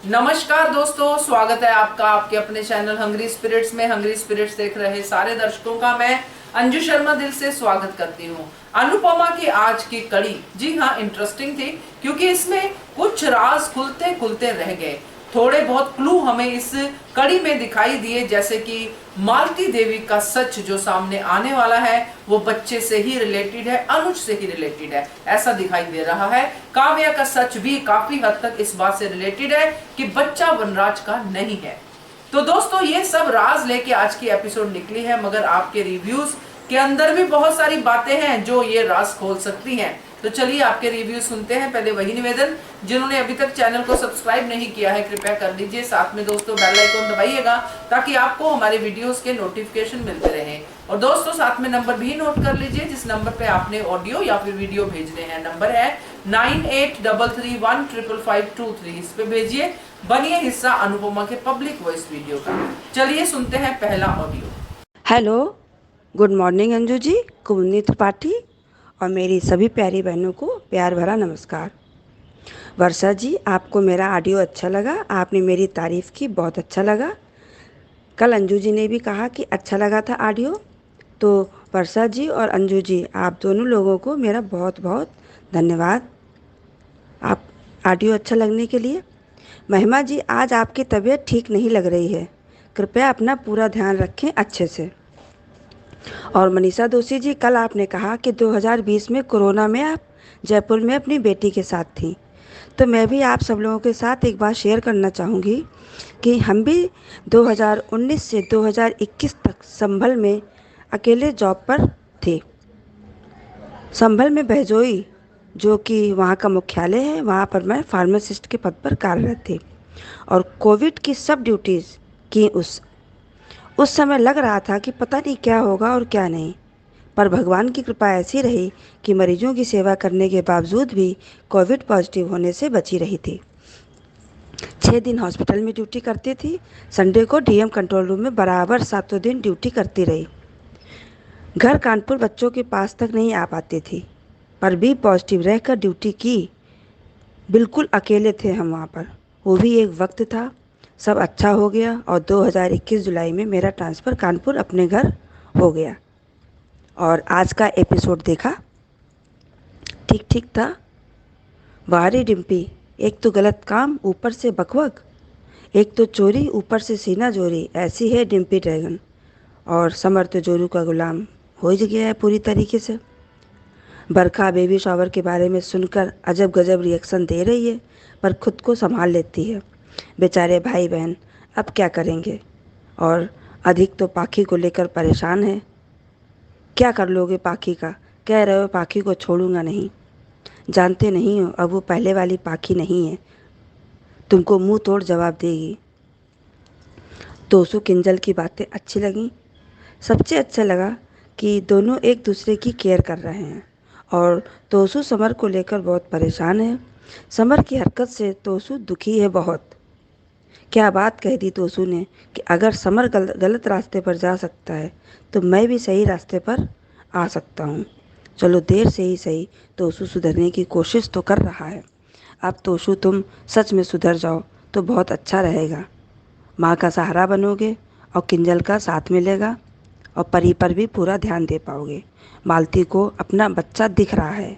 नमस्कार दोस्तों, स्वागत है आपका आपके अपने चैनल हंग्री स्पिरिट्स में। हंग्री स्पिरिट्स देख रहे सारे दर्शकों का मैं अंजू शर्मा दिल से स्वागत करती हूँ। अनुपमा की आज की कड़ी जी हाँ इंटरेस्टिंग थी, क्योंकि इसमें कुछ राज खुलते खुलते रह गए। थोड़े बहुत क्लू हमें इस कड़ी में दिखाई दिए, जैसे कि मालती देवी का सच जो सामने आने वाला है वो बच्चे से ही रिलेटेड है, अनुज से ही रिलेटेड है, ऐसा दिखाई दे रहा है। काव्या का सच भी काफी हद तक इस बात से रिलेटेड है कि बच्चा वनराज का नहीं है। तो दोस्तों ये सब राज लेके आज की एपिसोड निकली है, मगर आपके रिव्यूज के अंदर भी बहुत सारी बातें हैं जो ये राज खोल सकती हैं। तो चलिए आपके रिव्यू सुनते हैं। पहले वही निवेदन, जिन्होंने अभी तक चैनल को सब्सक्राइब नहीं किया है कृपया कर लीजिए, साथ में दोस्तों बेल आइकन दबाइएगा ताकि आपको हमारे वीडियोस के नोटिफिकेशन मिलते रहें। और दोस्तों साथ में नंबर भी नोट कर लीजिए जिस नंबर पे आपने ऑडियो या फिर वीडियो भेजने हैं। नंबर है 9833155523। इस पे भेजिए, बनिए हिस्सा अनुपमा के पब्लिक वॉइस वीडियो का। चलिए सुनते हैं पहला audio. Hello, good morning Anju ji, Kumudini Tripathi और मेरी सभी प्यारी बहनों को प्यार भरा नमस्कार। वर्षा जी, आपको मेरा ऑडियो अच्छा लगा, आपने मेरी तारीफ़ की, बहुत अच्छा लगा। कल अंजू जी ने भी कहा कि अच्छा लगा था ऑडियो। तो वर्षा जी और अंजू जी, आप दोनों लोगों को मेरा बहुत बहुत धन्यवाद आप ऑडियो अच्छा लगने के लिए। महिमा जी, आज आपकी तबीयत ठीक नहीं लग रही है, कृपया अपना पूरा ध्यान रखें अच्छे से। और मनीषा दोषी जी, कल आपने कहा कि 2020 में कोरोना में आप जयपुर में अपनी बेटी के साथ थी। तो मैं भी आप सब लोगों के साथ एक बात शेयर करना चाहूँगी कि हम भी 2019 से 2021 तक संभल में अकेले जॉब पर थे। संभल में बहजोई जो कि वहाँ का मुख्यालय है, वहाँ पर मैं फार्मासिस्ट के पद पर कार्यरत थी और कोविड की सब ड्यूटीज़ की। उस समय लग रहा था कि पता नहीं क्या होगा और क्या नहीं, पर भगवान की कृपा ऐसी रही कि मरीजों की सेवा करने के बावजूद भी कोविड पॉजिटिव होने से बची रही थी। 6 दिन हॉस्पिटल में ड्यूटी करती थी, संडे को डीएम कंट्रोल रूम में बराबर 7 दिन ड्यूटी करती रही। घर कानपुर बच्चों के पास तक नहीं आ पाती थी, पर भी पॉजिटिव रहकर ड्यूटी की। बिल्कुल अकेले थे हम वहाँ पर। वो भी एक वक्त था। सब अच्छा हो गया और 2021 जुलाई में मेरा ट्रांसफ़र कानपुर अपने घर हो गया। और आज का एपिसोड देखा, ठीक ठीक था। वारी डिम्पी, एक तो गलत काम ऊपर से बकवक, एक तो चोरी ऊपर से सीना जोरी, ऐसी है डिम्पी ड्रैगन। और समर तो जोरू का गुलाम हो ही गया है पूरी तरीके से। बरखा बेबी शावर के बारे में सुनकर अजब गजब रिएक्शन दे रही है, पर खुद को संभाल लेती है। बेचारे भाई बहन अब क्या करेंगे। और अधिक तो पाखी को लेकर परेशान है। क्या कर लोगे पाखी का, कह रहे हो पाखी को छोड़ूंगा नहीं। जानते नहीं हो अब वो पहले वाली पाखी नहीं है, तुमको मुंह तोड़ जवाब देगी। तोसू किंजल की बातें अच्छी लगीं। सबसे अच्छा लगा कि दोनों एक दूसरे की केयर कर रहे हैं। और तोसू समर को लेकर बहुत परेशान है। समर की हरकत से तोसू दुखी है बहुत। क्या बात कह दी तोसू ने कि अगर समर गलत रास्ते पर जा सकता है तो मैं भी सही रास्ते पर आ सकता हूँ। चलो देर से ही सही, तोसू सुधरने की कोशिश तो कर रहा है। अब तोसू तुम सच में सुधर जाओ तो बहुत अच्छा रहेगा। माँ का सहारा बनोगे और किंजल का साथ मिलेगा और परी पर भी पूरा ध्यान दे पाओगे। मालती को अपना बच्चा दिख रहा है।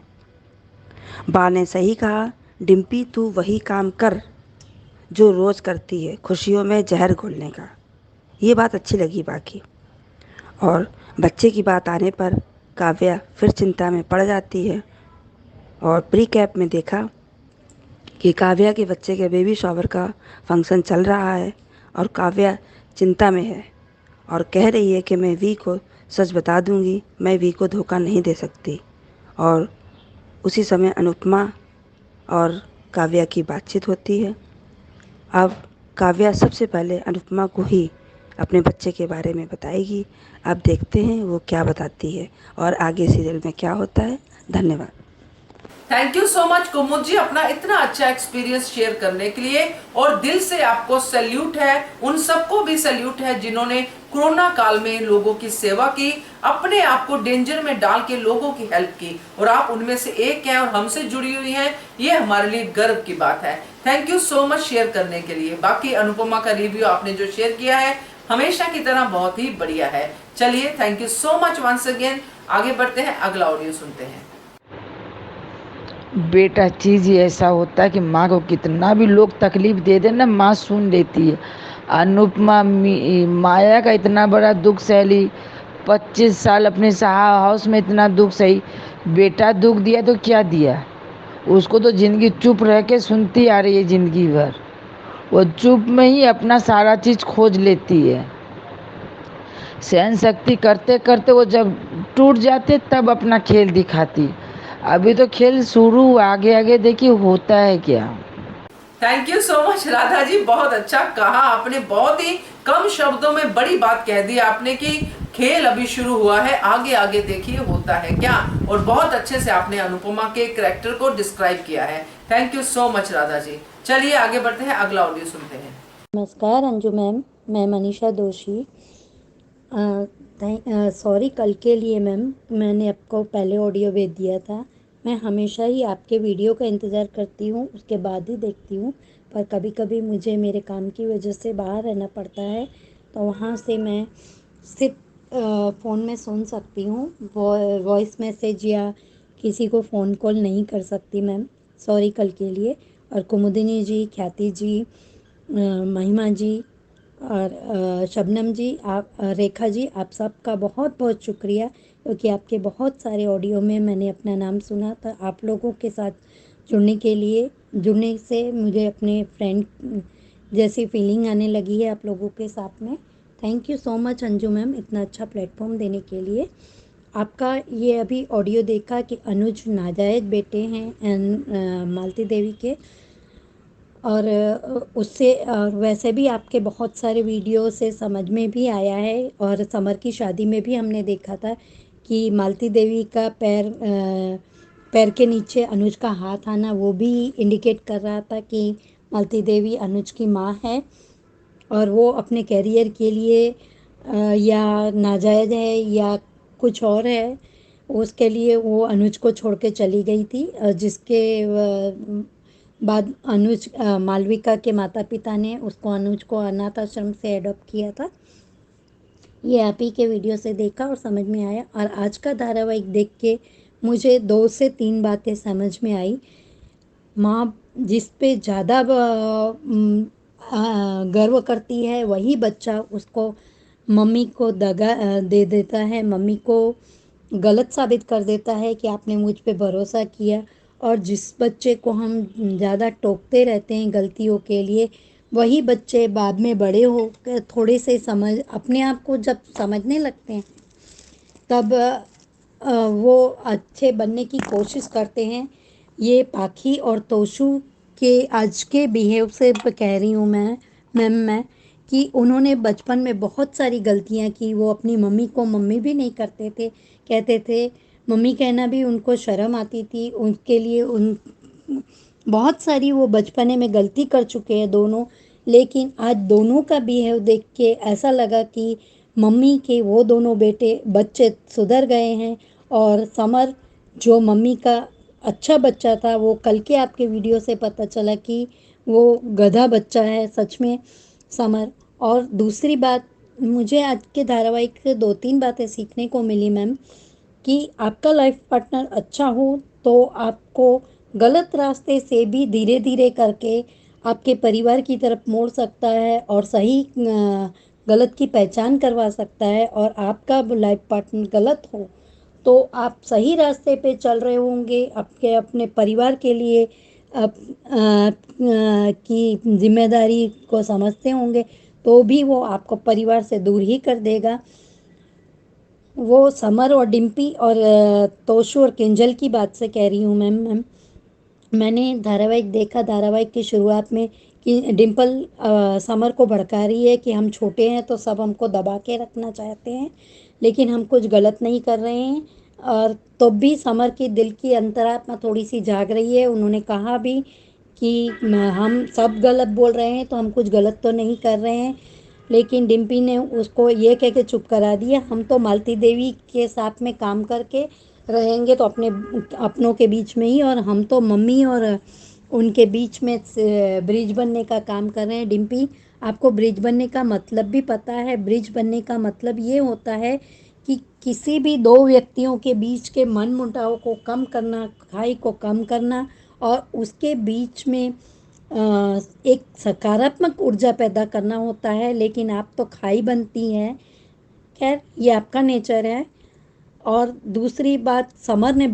बा ने सही कहा, डिम्पी तू वही काम कर जो रोज़ करती है, खुशियों में जहर घोलने का। ये बात अच्छी लगी बाकी। और बच्चे की बात आने पर काव्या फिर चिंता में पड़ जाती है। और प्री कैप में देखा कि काव्या के बच्चे के बेबी शॉवर का फंक्शन चल रहा है और काव्या चिंता में है और कह रही है कि मैं वी को सच बता दूंगी, मैं वी को धोखा नहीं दे सकती। और उसी समय अनुपमा और काव्या की बातचीत होती है। अब काव्या सबसे पहले अनुपमा को ही अपने बच्चे के बारे में बताएगी। अब देखते हैं वो क्या बताती है और आगे सीरियल में क्या होता है। धन्यवाद। थैंक यू सो मच कुमुद जी, अपना इतना अच्छा एक्सपीरियंस शेयर करने के लिए। और दिल से आपको सैल्यूट है, उन सबको भी सैल्यूट है जिन्होंने कोरोना काल में लोगों की सेवा की, अपने आप को डेंजर में डाल के लोगों की हेल्प की, और आप उनमें से एक हैं और हमसे जुड़ी हुई हैं। ये हमारे लिए गर्व की बात है। Thank you so much share करने के लिए। बाकी अनुपमा का रिव्यू आपने जो शेयर किया है हमेशा की तरह बहुत ही बढ़िया है। चलिए, thank you so much once again. आगे बढ़ते हैं, अगला ऑडियो सुनते हैं। बेटा, चीज़ ही ऐसा होता है कि माँ को कितना भी लोग तकलीफ दे दें ना, माँ सुन लेती है। अनुपमा माया का इतना बड़ा दुख सहली, 25 साल अपने हाउस में इतना दुख सही। बेटा दुख दिया तो क्या दिया, उसको तो जिंदगी चुप रह के सुनती आ रही है जिंदगी भर। वो चुप में ही अपना सारा चीज़ खोज लेती है। सहन शक्ति करते करते वो जब टूट जाते तब अपना खेल दिखाती। अभी तो खेल शुरू हुआ, आगे आगे देखिए होता है क्या। Thank you so much Radha ji, बहुत अच्छा कहा आपने। बहुत ही कम शब्दों में बड़ी बात कह दी आपने कि खेल अभी शुरू हुआ है, आगे आगे देखिए होता है क्या। और बहुत अच्छे से आपने अनुपमा के कैरेक्टर को डिस्क्राइब किया है। Thank you so much Radha ji. चलिए आगे बढ़ते हैं, अगला ऑडियो सुनते हैं। नमस्कार अंजू मैम, मैं मनीषा दोषी। सॉरी कल के लिए मैम, मैंने आपको पहले ऑडियो भेज दिया था। मैं हमेशा ही आपके वीडियो का इंतज़ार करती हूँ, उसके बाद ही देखती हूँ, पर कभी कभी मुझे मेरे काम की वजह से बाहर रहना पड़ता है, तो वहाँ से मैं सिर्फ फ़ोन में सुन सकती हूँ, वॉइस मैसेज या किसी को फ़ोन कॉल नहीं कर सकती मैम। सॉरी कल के लिए। और कुमुदिनी जी, ख्याति जी, महिमा जी और शबनम जी, आप रेखा जी, आप सबका बहुत बहुत शुक्रिया, क्योंकि आपके बहुत सारे ऑडियो में मैंने अपना नाम सुना था। आप लोगों के साथ जुड़ने से मुझे अपने फ्रेंड जैसी फीलिंग आने लगी है आप लोगों के साथ में। Thank you so much Anju ma'am, इतना अच्छा प्लेटफॉर्म देने के लिए। आपका ये अभी ऑडियो देखा कि अनुज नाजायज बेटे हैं मालती देवी के, और उससे वैसे भी आपके बहुत सारे वीडियो से समझ में भी आया है, और समर की शादी में भी हमने देखा था कि मालती देवी का पैर के नीचे अनुज का हाथ आना, वो भी इंडिकेट कर रहा था कि मालती देवी अनुज की माँ है, और वो अपने कैरियर के लिए या नाजायज़ है या कुछ और है, उसके लिए वो अनुज को छोड़ के चली गई थी, जिसके बाद अनुज मालविका के माता पिता ने उसको अनुज को अनाथ आश्रम से एडॉप्ट किया था। ये आप ही के वीडियो से देखा और समझ में आया, और आज का धारावाहिक देख के मुझे 2 से 3 बातें समझ में आई। माँ जिस पे ज़्यादा गर्व करती है, वही बच्चा उसको मम्मी को दगा दे देता है, मम्मी को गलत साबित कर देता है कि आपने मुझ पे भरोसा किया। और जिस बच्चे को हम ज़्यादा टोकते रहते हैं गलतियों के लिए, वही बच्चे बाद में बड़े हो कर थोड़े से अपने आप को जब समझने लगते हैं, तब वो अच्छे बनने की कोशिश करते हैं। ये पाखी और तोशु के आज के बिहेव से कह रही हूँ मैं कि उन्होंने बचपन में बहुत सारी गलतियाँ की। वो अपनी मम्मी को मम्मी भी नहीं करते थे, कहते थे मम्मी कहना भी उनको शर्म आती थी। उनके लिए उन बहुत सारी वो बचपने में गलती कर चुके हैं दोनों। लेकिन आज दोनों का बिहेव देख के ऐसा लगा कि मम्मी के वो दोनों बच्चे सुधर गए हैं, और समर जो मम्मी का अच्छा बच्चा था, वो कल के आपके वीडियो से पता चला कि वो गधा बच्चा है सच में समर। और दूसरी बात, मुझे आज के धारावाहिक से 2-3 बातें सीखने को मिली मैम, कि आपका लाइफ पार्टनर अच्छा हो तो आपको गलत रास्ते से भी धीरे धीरे करके आपके परिवार की तरफ मोड़ सकता है, और सही गलत की पहचान करवा सकता है। और आपका लाइफ पार्टनर गलत हो तो आप सही रास्ते पे चल रहे होंगे, आपके अपने परिवार के लिए की जिम्मेदारी को समझते होंगे, तो भी वो आपको परिवार से दूर ही कर देगा। वो समर और डिम्पी और तोशु और किंजल की बात से कह रही हूँ मैम। मैंने धारावाहिक देखा, धारावाहिक की शुरुआत में कि डिम्पल समर को भड़का रही है कि हम छोटे हैं तो सब हमको दबा के रखना चाहते हैं, लेकिन हम कुछ गलत नहीं कर रहे हैं। और तो भी समर की दिल की अंतरात्मा थोड़ी सी जाग रही है। उन्होंने कहा भी कि हम सब गलत बोल रहे हैं, तो हम कुछ गलत तो नहीं कर रहे हैं। लेकिन डिम्पी ने उसको ये कह के चुप करा दिया, हम तो मालती देवी के साथ में काम करके रहेंगे तो अपनों के बीच में ही, और हम तो मम्मी और उनके बीच में ब्रिज बनने का काम कर रहे हैं। डिम्पी, आपको ब्रिज बनने का मतलब भी पता है? ब्रिज बनने का मतलब ये होता है कि किसी भी दो व्यक्तियों के बीच के मन मुटाव को कम करना, खाई को कम करना, और उसके बीच में एक सकारात्मक ऊर्जा पैदा करना होता है। लेकिन आप तो खाई बनती हैं। खैर, ये आपका नेचर है। और दूसरी बात, समर ने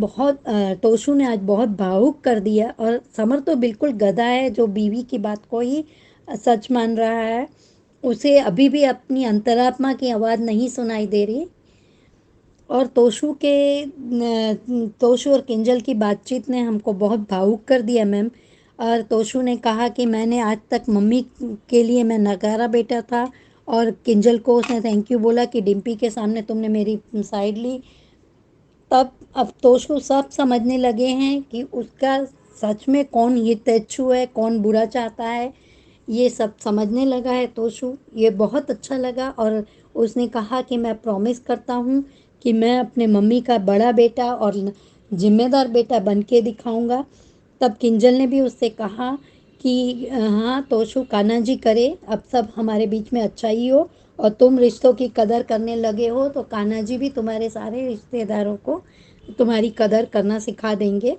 तोशु ने आज बहुत भावुक कर दिया, और समर तो बिल्कुल गधा है जो बीवी की बात को ही सच मान रहा है। उसे अभी भी अपनी अंतरात्मा की आवाज़ नहीं सुनाई दे रही। और तोशु और किंजल की बातचीत ने हमको बहुत भावुक कर दिया मैम। और तोशु ने कहा कि मैंने आज तक मम्मी के लिए मैं नकारा बेटा था, और किंजल को उसने थैंक यू बोला कि डिम्पी के सामने तुमने मेरी साइड ली। तब अब तोशु सब समझने लगे हैं कि उसका सच में कौन हितैषी है, कौन बुरा चाहता है। ये सब समझने लगा है तोशु। ये बहुत अच्छा लगा। और उसने कहा कि मैं प्रॉमिस करता हूँ कि मैं अपने मम्मी का बड़ा बेटा और जिम्मेदार बेटा बन के दिखाऊंगा। तब किंजल ने भी उससे कहा कि हाँ तोशु, कान्हा जी करे अब सब हमारे बीच में अच्छा ही हो, और तुम रिश्तों की कदर करने लगे हो तो कान्हा जी भी तुम्हारे सारे रिश्तेदारों को तुम्हारी कदर करना सिखा देंगे।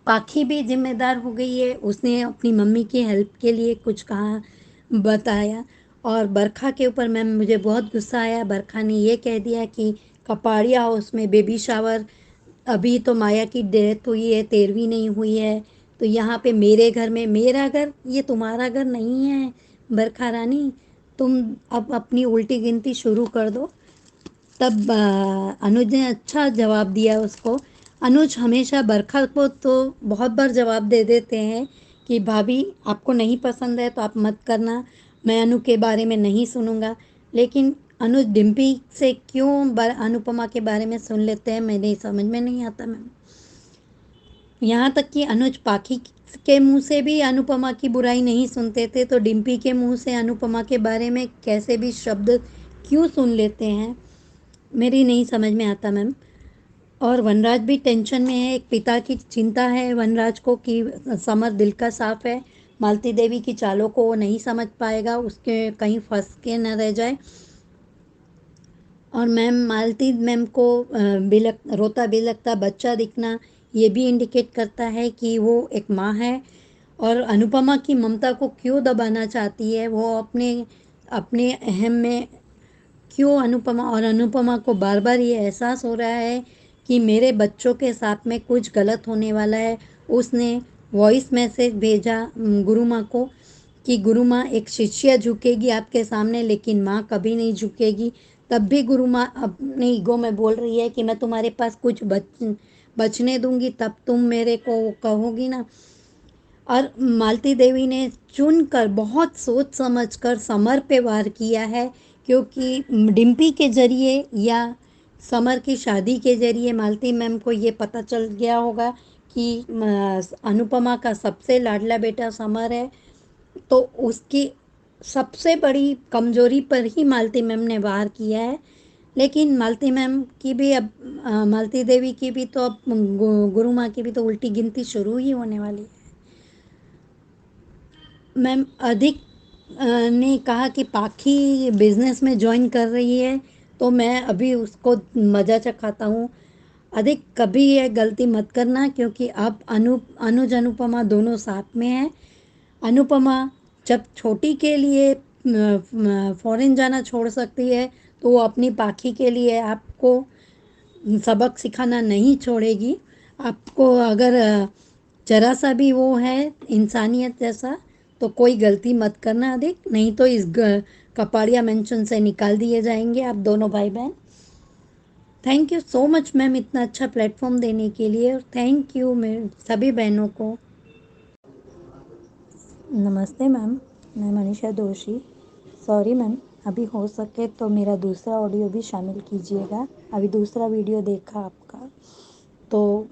पाखी भी जिम्मेदार हो गई है। उसने अपनी मम्मी की हेल्प के लिए कुछ कहा, बताया। और बरखा के ऊपर मैम मुझे बहुत गुस्सा आया। बरखा ने ये कह दिया कि कपाड़िया हाउस में बेबी शावर, अभी तो माया की डेथ हुई है, 13वीं नहीं हुई है, तो यहाँ पे मेरे घर में, मेरा घर ये तुम्हारा घर नहीं है बरखा रानी, तुम अब अपनी उल्टी गिनती शुरू कर दो। तब अनुज ने अच्छा जवाब दिया उसको। अनुज हमेशा बरखा को तो बहुत बार जवाब दे देते हैं कि भाभी आपको नहीं पसंद है तो आप मत करना, मैं अनु के बारे में नहीं सुनूंगा। लेकिन अनुज डिम्पी से क्यों अनुपमा के बारे में सुन लेते हैं, मेरे समझ में नहीं आता मैम। यहाँ तक कि अनुज पाखी के मुंह से भी अनुपमा की बुराई नहीं सुनते थे, तो डिम्पी के मुंह से अनुपमा के बारे में कैसे भी शब्द क्यों सुन लेते हैं, मेरी नहीं समझ में आता मैम। और वनराज भी टेंशन में है। एक पिता की चिंता है वनराज को कि समर दिल का साफ है, मालती देवी की चालों को वो नहीं समझ पाएगा, उसके कहीं फंस के न रह जाए। और मैम मालती मैम को रोता बिलखता बच्चा दिखना, ये भी इंडिकेट करता है कि वो एक माँ है। और अनुपमा की ममता को क्यों दबाना चाहती है, वो अपने अपने अहम में क्यों अनुपमा, और अनुपमा को बार बार ये एहसास हो रहा है कि मेरे बच्चों के साथ में कुछ गलत होने वाला है। उसने वॉइस मैसेज भेजा गुरु माँ को कि गुरु माँ, एक शिष्या झुकेगी आपके सामने लेकिन माँ कभी नहीं झुकेगी। तब भी गुरु माँ अपने ईगो में बोल रही है कि मैं तुम्हारे पास कुछ बचने दूंगी तब तुम मेरे को कहोगी ना। और मालती देवी ने चुनकर बहुत सोच समझकर समर पे वार किया है, क्योंकि डिम्पी के जरिए या समर की शादी के जरिए मालती मैम को ये पता चल गया होगा कि अनुपमा का सबसे लाडला बेटा समर है। तो उसकी सबसे बड़ी कमजोरी पर ही मालती मैम ने वार किया है। लेकिन मालती मैम की भी अब मालती देवी की भी तो अब गुरु माँ की भी तो उल्टी गिनती शुरू ही होने वाली है। मैम अधिक ने कहा कि पाखी बिजनेस में ज्वाइन कर रही है, तो मैं अभी उसको मज़ा चखाता हूँ। अधिक कभी ये गलती मत करना, क्योंकि अब अनुज अनुपमा दोनों साथ में हैं। अनुपमा जब छोटी के लिए फॉरेन जाना छोड़ सकती है, तो वो अपनी पाखी के लिए आपको सबक सिखाना नहीं छोड़ेगी। आपको अगर जरा सा भी वो है इंसानियत जैसा, तो कोई गलती मत करना अधिक, नहीं तो इस कपाड़िया मेंशन से निकाल दिए जाएंगे आप दोनों भाई बहन। Thank you so much ma'am इतना अच्छा प्लेटफॉर्म देने के लिए, और थैंक यू मेरे सभी बहनों को। नमस्ते मैम, मैं मनीषा दोषी। सॉरी मैम, अभी हो सके तो मेरा दूसरा ऑडियो भी शामिल कीजिएगा। अभी दूसरा वीडियो देखा आपका, तो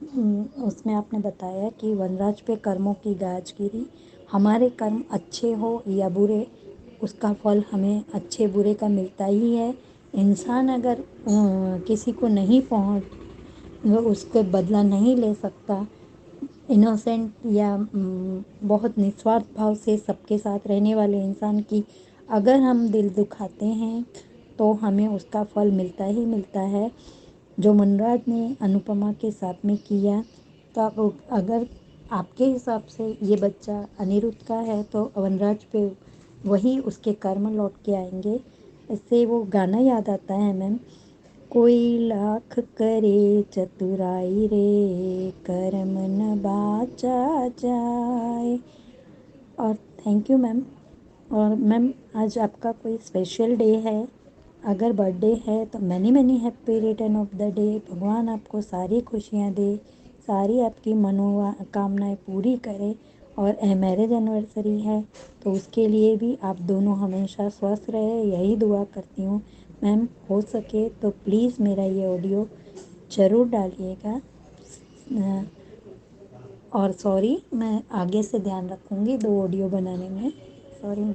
उसमें आपने बताया कि वनराज पे कर्मों की गाज गिरी। हमारे कर्म अच्छे हो या बुरे, उसका फल हमें अच्छे बुरे का मिलता ही है। इंसान अगर किसी को नहीं वो उसके बदला नहीं ले सकता, इनोसेंट या बहुत निस्वार्थ भाव से सबके साथ रहने वाले इंसान की अगर हम दिल दुखाते हैं तो हमें उसका फल मिलता ही मिलता है। जो मनराज ने अनुपमा के साथ में किया, तो अगर आपके हिसाब से ये बच्चा अनिरुद्ध का है तो वनराज पे वही उसके कर्म लौट के आएंगे। इससे वो गाना याद आता है मैम, कोई लाख करे चतुराई रे, कर्म न बाचा जाए। और थैंक यू मैम। और मैम आज आपका कोई स्पेशल डे है, अगर बर्थडे है तो many many happy return of the day. भगवान आपको सारी खुशियाँ दे, सारी आपकी मनोकामनाएं पूरी करे। और मैरिज एनिवर्सरी है तो उसके लिए भी आप दोनों हमेशा स्वस्थ रहे, यही दुआ करती हूँ। मैम हो सके तो प्लीज़ मेरा ये ऑडियो ज़रूर डालिएगा। और सॉरी, मैं आगे से ध्यान रखूँगी 2 ऑडियो बनाने में। Sorry,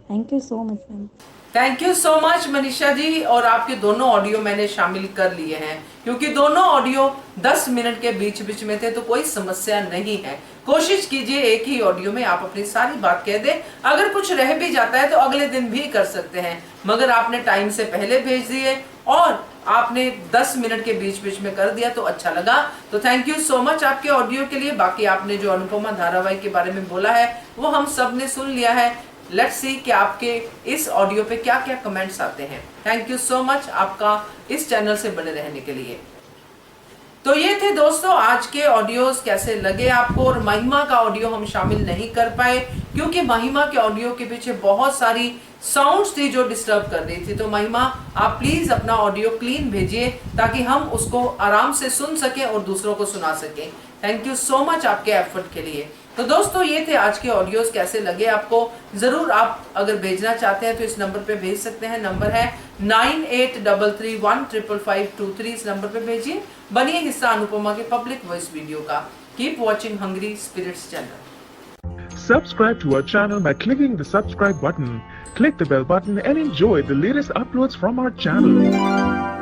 thank you so much ma'am. Thank you so much Manisha ji. और आपके दोनों ऑडियो मैंने शामिल कर लिए हैं, क्योंकि दोनों ऑडियो 10 मिनट के बीच बीच में थे, तो कोई समस्या नहीं है। कोशिश कीजिए एक ही ऑडियो में आप अपनी सारी बात कह दें। अगर कुछ रह भी जाता है तो अगले दिन भी कर सकते हैं, मगर आपने टाइम से पहले भेज दिए और आपने 10 मिनट के बीच बीच में कर दिया तो अच्छा लगा। तो थैंक यू सो मच आपके ऑडियो के लिए। बाकी आपने जो अनुपमा धारावाहिक के बारे में बोला है वो हम सब ने सुन लिया है। लेट्स सी कि आपके इस ऑडियो पे क्या क्या कमेंट्स आते हैं। थैंक यू सो मच आपका इस चैनल से बने रहने के लिए। तो ये थे दोस्तों आज के ऑडियोज, कैसे लगे आपको। और महिमा का ऑडियो हम शामिल नहीं कर पाए क्योंकि महिमा के ऑडियो के पीछे बहुत सारी साउंड्स थी जो डिस्टर्ब कर रही थी। तो महिमा आप प्लीज अपना ऑडियो क्लीन भेजिए ताकि हम उसको आराम से सुन सकें और दूसरों को सुना सकें। थैंक यू सो मच आपके एफर्ट के लिए। तो दोस्तों ये थे आज के ऑडियोज, कैसे लगे आपको जरूर आप अगर भेजना चाहते हैं तो इस नंबर पे भेज सकते हैं। नंबर है 9833155523। इस नंबर पे भेजिए। बनिए हिस्सा अनुपमा के पब्लिक वॉइस वीडियो का। Keep watching Hungry Spirits channel. Subscribe to our channel by clicking the subscribe button. Click the bell button and enjoy the latest uploads from our channel.